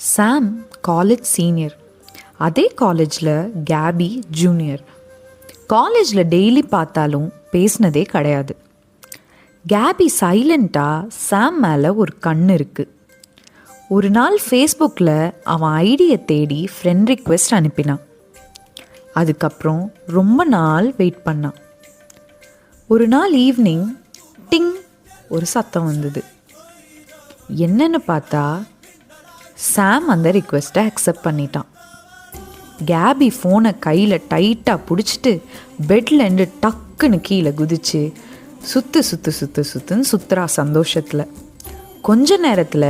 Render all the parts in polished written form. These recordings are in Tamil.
சாம் காலேஜ் சீனியர், அதே காலேஜில் கேபி ஜூனியர். காலேஜில் டெய்லி பார்த்தாலும் பேசினதே கிடையாது. கேபி சைலண்ட்டாக சாம் மேலே ஒரு கண் இருக்குது. ஒரு நாள் ஃபேஸ்புக்கில் அவன் ஐடியை தேடி ஃப்ரெண்ட் ரிக்வெஸ்ட் அனுப்பினான். அதுக்கப்புறம் ரொம்ப நாள் வெயிட் பண்ணான். ஒரு நாள் ஈவினிங் டிங் ஒரு சத்தம் வந்தது. என்னன்னு பார்த்தா சாம் அந்த ரிக்வெஸ்ட்டை அக்செப்ட் பண்ணிட்டான். கேபி ஃபோனை கையில் டைட்டாக பிடிச்சிட்டு பெட்லேருந்து டக்குன்னு கீழே குதிச்சு சுற்றுன்னு சுற்றுறா சந்தோஷத்தில். கொஞ்ச நேரத்தில்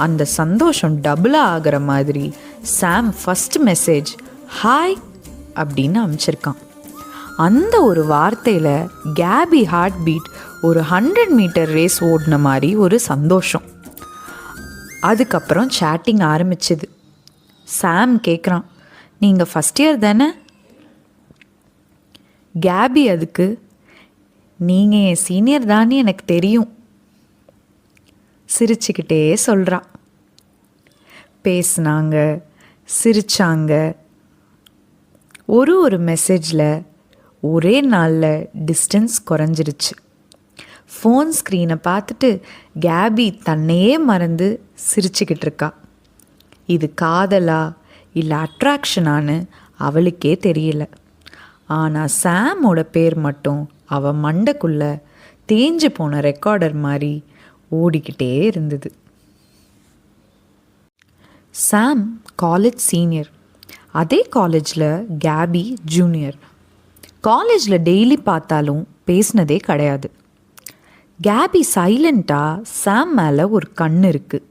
அந்த சந்தோஷம் டபுளாக ஆகிற மாதிரி சாம் ஃபஸ்ட் மெசேஜ் ஹாய் அப்படின்னு அனுப்பிச்சிருக்கான். அந்த ஒரு வார்த்தையில் கேபி ஹார்ட் பீட் ஒரு 100 மீட்டர் ரேஸ் ஓடின மாதிரி ஒரு சந்தோஷம். அதுக்கப்புறம் சேட்டிங் ஆரம்பிச்சுது. சாம் கேட்குறான், நீங்கள் ஃபஸ்ட் இயர் தானே? கேபி அதுக்கு, நீங்கள் என் சீனியர் தானே எனக்கு தெரியும் சிரிச்சுக்கிட்டே சொல்கிறா. பேசுனாங்க, சிரிச்சாங்க. ஒரு மெசேஜில் ஒரே நாளில் டிஸ்டன்ஸ் குறைஞ்சிருச்சு. ஃபோன் ஸ்க்ரீனை பார்த்துட்டு கேபி தன்னையே மறந்து சிரிச்சுக்கிட்டு இருக்கா. இது காதலா இல்லை அட்ராக்ஷனான்னு அவளுக்கே தெரியல. ஆனால் சாமோட பேர் மட்டும் அவள் மண்டைக்குள்ளே தேஞ்சு போன ரெக்கார்டர் மாதிரி ஓடிக்கிட்டே இருந்தது. சாம் காலேஜ் சீனியர், அதே காலேஜில் கேபி ஜூனியர். காலேஜில் டெய்லி பார்த்தாலும் பேசினதே கிடையாது. கேபி சைலண்ட்டாக சாம் மேலே ஒரு கண் இருக்குது.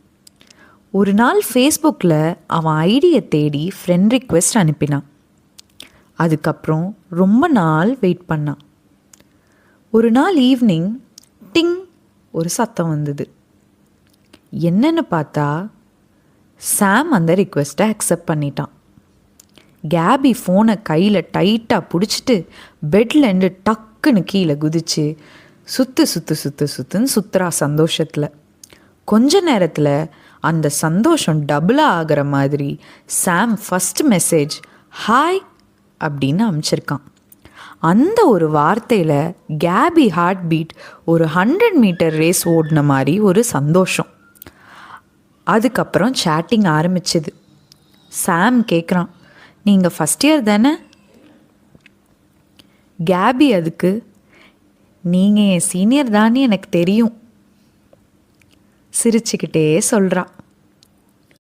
ஒரு நாள் ஃபேஸ்புக்கில் அவன் ஐடியை தேடி ஃப்ரெண்ட் ரிக்வெஸ்ட் அனுப்பினான். அதுக்கப்புறம் ரொம்ப நாள் வெயிட் பண்ணான். ஒரு நாள் ஈவினிங் டிங் ஒரு சத்தம் வந்தது. என்னன்னு பார்த்தா சாம் அந்த ரிக்வெஸ்ட்டை அக்செப்ட் பண்ணிட்டான். கேபி ஃபோனை கையில் டைட்டாக பிடிச்சிட்டு பெட்லேருந்து டக்குன்னு கீழே குதிச்சு சுற்றுன்னு சுற்றுறா சந்தோஷத்தில். கொஞ்ச நேரத்தில் அந்த சந்தோஷம் டபுளாக ஆகிற மாதிரி சாம் ஃபஸ்ட் மெசேஜ் ஹாய் அப்படின்னு அனுப்பிச்சிருக்கான். அந்த ஒரு வார்த்தையில் கேபி ஹார்ட் பீட் ஒரு 100 மீட்டர் ரேஸ் ஓடின மாதிரி ஒரு சந்தோஷம். அதுக்கப்புறம் சேட்டிங் ஆரம்பிச்சுது. சாம் கேட்குறான், நீங்கள் ஃபஸ்ட் இயர் தானே? கேபி அதுக்கு, நீங்கள் என் சீனியர் தானே எனக்கு தெரியும் சிரிச்சுக்கிட்டே சொல்கிறா.